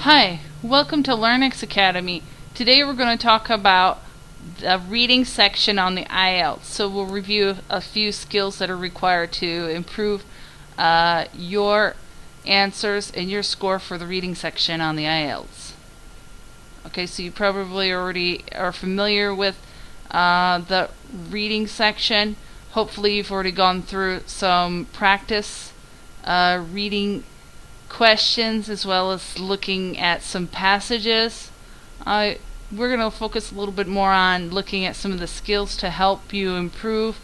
Hi, welcome to LearnEx Academy. Today we're going to talk about the reading section on the IELTS. So we'll review a few skills that are required to improve your answers and your score for the reading section on the IELTS. Okay, so you probably already are familiar with the reading section. Hopefully you've already gone through some practice reading questions as well as looking at some passages. We're going to focus a little bit more on looking at some of the skills to help you improve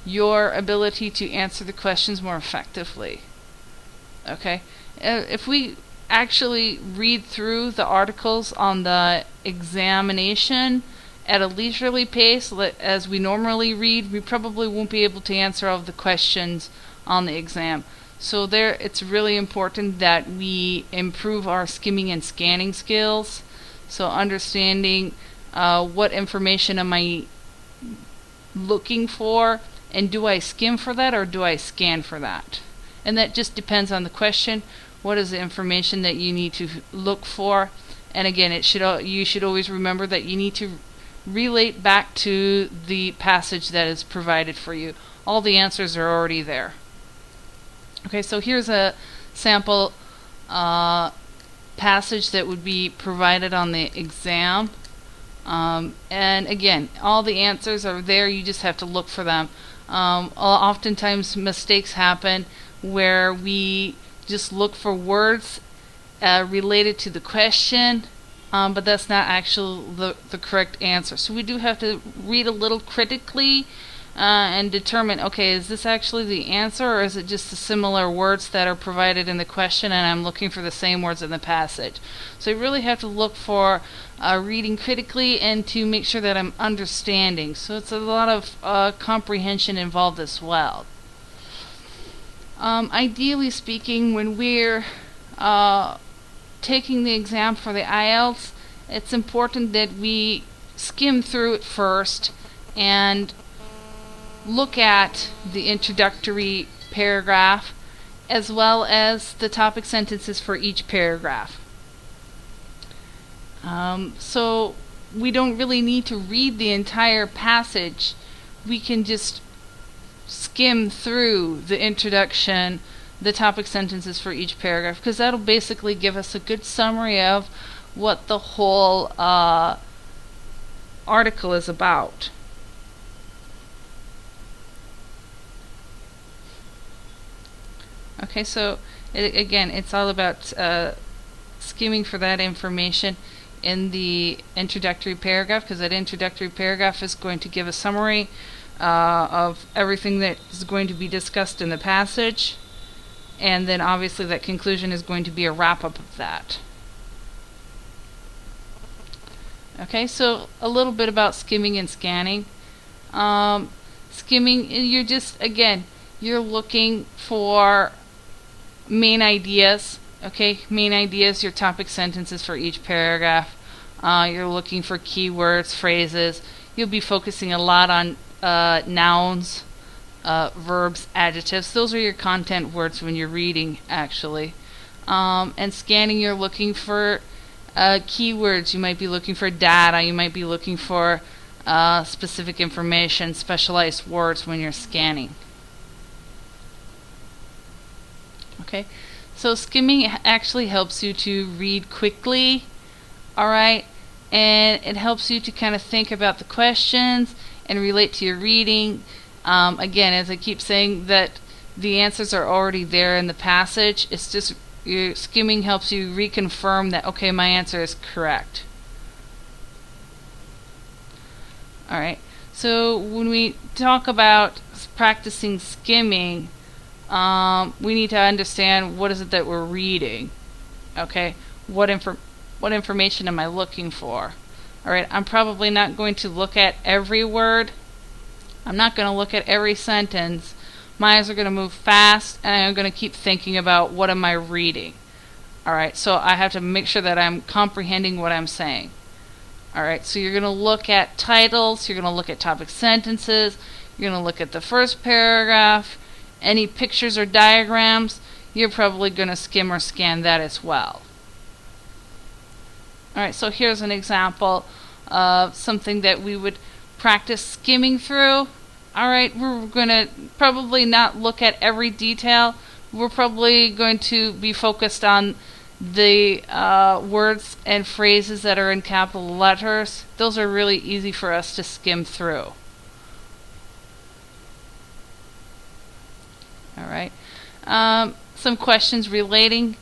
your ability to answer the questions more effectively. Okay, if we actually read through the articles on the examination at a leisurely pace as we normally read, we probably won't be able to answer all of the questions on the exam. So it's really important that we improve our skimming and scanning skills. So understanding what information am I looking for, and do I skim for that or do I scan for that? And that just depends on the question. What is the information that you need to look for? And again, you should always remember that you need to relate back to the passage that is provided for you. All the answers are already there. Okay, so here's a sample passage that would be provided on the exam. And again, all the answers are there, you just have to look for them. Oftentimes mistakes happen where we just look for words related to the question, but that's not actually the correct answer. So we do have to read a little critically and determine, okay, is this actually the answer, or is it just the similar words that are provided in the question and I'm looking for the same words in the passage? So you really have to look for reading critically and to make sure that I'm understanding. So it's a lot of comprehension involved as well. Ideally speaking, when we're taking the exam for the IELTS, it's important that we skim through it first and look at the introductory paragraph as well as the topic sentences for each paragraph. So we don't really need to read the entire passage. We can just skim through the introduction, the topic sentences for each paragraph, because that'll basically give us a good summary of what the whole article is about. Okay, so again, it's all about skimming for that information in the introductory paragraph, because that introductory paragraph is going to give a summary of everything that is going to be discussed in the passage, and then obviously that conclusion is going to be a wrap-up of that. Okay, so a little bit about skimming and scanning. Skimming, you're just, again, you're looking for main ideas. Okay, main ideas, your topic sentences for each paragraph. You're looking for keywords, phrases. You'll be focusing a lot on nouns, verbs, adjectives. Those are your content words when you're reading, actually. And scanning, you're looking for keywords. You might be looking for data. You might be looking for specific information, specialized words when you're scanning. Okay, so skimming actually helps you to read quickly, alright, and it helps you to kind of think about the questions and relate to your reading. Again, as I keep saying, that the answers are already there in the passage. It's just your skimming helps you reconfirm that, okay, my answer is correct. Alright, so when we talk about practicing skimming, we need to understand what is it that we're reading. Okay, what information am I looking for? Alright, I'm probably not going to look at every word. I'm not going to look at every sentence. My eyes are going to move fast, and I'm going to keep thinking about what am I reading. Alright, so I have to make sure that I'm comprehending what I'm saying. Alright, so you're going to look at titles, you're going to look at topic sentences, you're going to look at the first paragraph. Any pictures or diagrams, you're probably going to skim or scan that as well. Alright, so here's an example of something that we would practice skimming through. Alright, we're going to probably not look at every detail. We're probably going to be focused on the words and phrases that are in capital letters. Those are really easy for us to skim through. Alright, some questions relating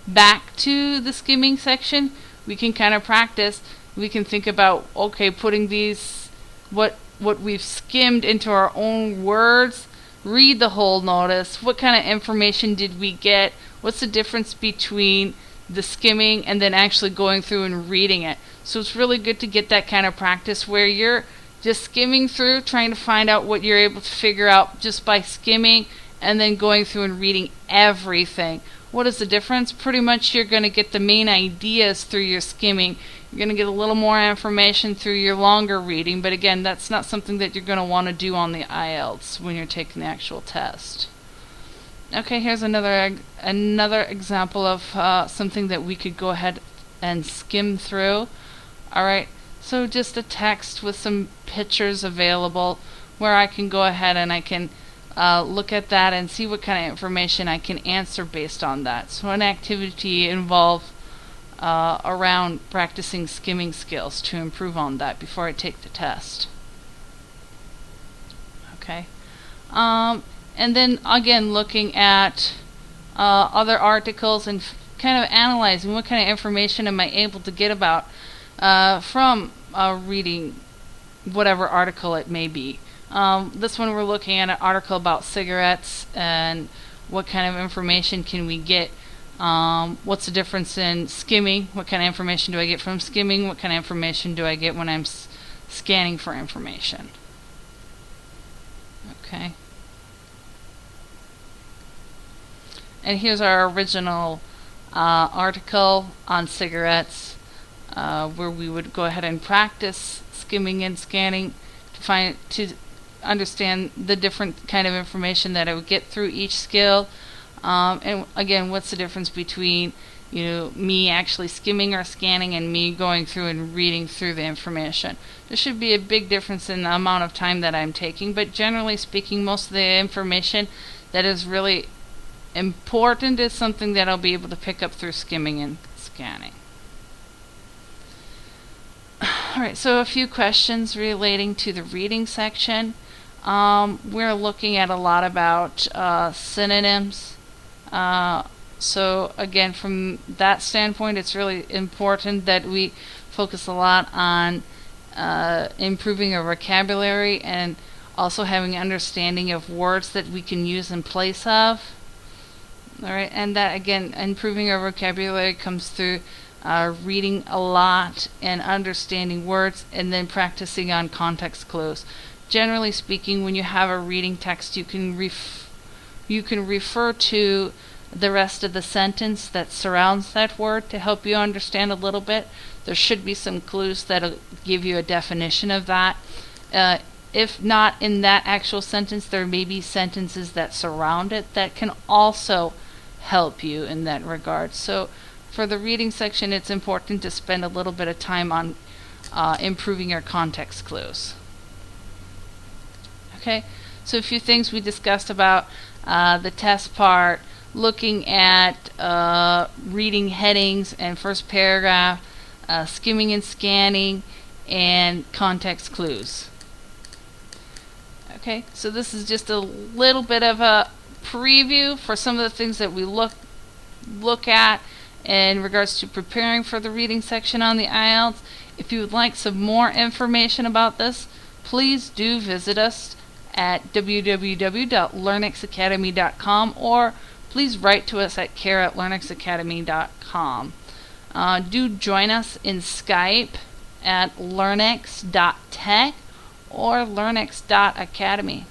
back to the skimming section. We can kind of practice. We can think about, okay, putting these, what we've skimmed into our own words. Read the whole notice. What kind of information did we get? What's the difference between the skimming and then actually going through and reading it? So it's really good to get that kind of practice where you're just skimming through, trying to find out what you're able to figure out just by skimming, and then going through and reading everything. What is the difference? Pretty much you're going to get the main ideas through your skimming. You're going to get a little more information through your longer reading, but again, that's not something that you're going to want to do on the IELTS when you're taking the actual test. Okay, here's another example of something that we could go ahead and skim through. Alright, so just a text with some pictures available where I can go ahead and I can look at that and see what kind of information I can answer based on that. So an activity involved around practicing skimming skills to improve on that before I take the test. Okay. And then again looking at other articles and kind of analyzing what kind of information am I able to get about from reading whatever article it may be. This one we're looking at an article about cigarettes and what kind of information can we get. What's the difference in skimming? What kind of information do I get from skimming? What kind of information do I get when I'm scanning for information? Okay. And here's our original article on cigarettes, where we would go ahead and practice skimming and scanning to understand the different kind of information that I would get through each skill. And again, what's the difference between me actually skimming or scanning and me going through and reading through the information? There should be a big difference in the amount of time that I'm taking, but generally speaking, most of the information that is really important is something that I'll be able to pick up through skimming and scanning. Alright, so a few questions relating to the reading section. We're looking at a lot about synonyms. So again, from that standpoint, it's really important that we focus a lot on improving our vocabulary and also having understanding of words that we can use in place of. Alright, and that again, improving our vocabulary comes through reading a lot and understanding words, and then practicing on context clues. Generally speaking, when you have a reading text, you can refer to the rest of the sentence that surrounds that word to help you understand a little bit. There should be some clues that'll give you a definition of that. If not in that actual sentence, there may be sentences that surround it that can also help you in that regard. So for the reading section, it's important to spend a little bit of time on improving your context clues. Okay, so a few things we discussed about the test part, looking at reading headings and first paragraph, skimming and scanning, and context clues. Okay, so this is just a little bit of a preview for some of the things that we look at in regards to preparing for the reading section on the IELTS. If you would like some more information about this, please do visit us at www.learnexacademy.com, or please write to us at care@learnexacademy.com. Do join us in Skype at learnex.tech or learnex.academy.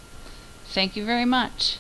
Thank you very much.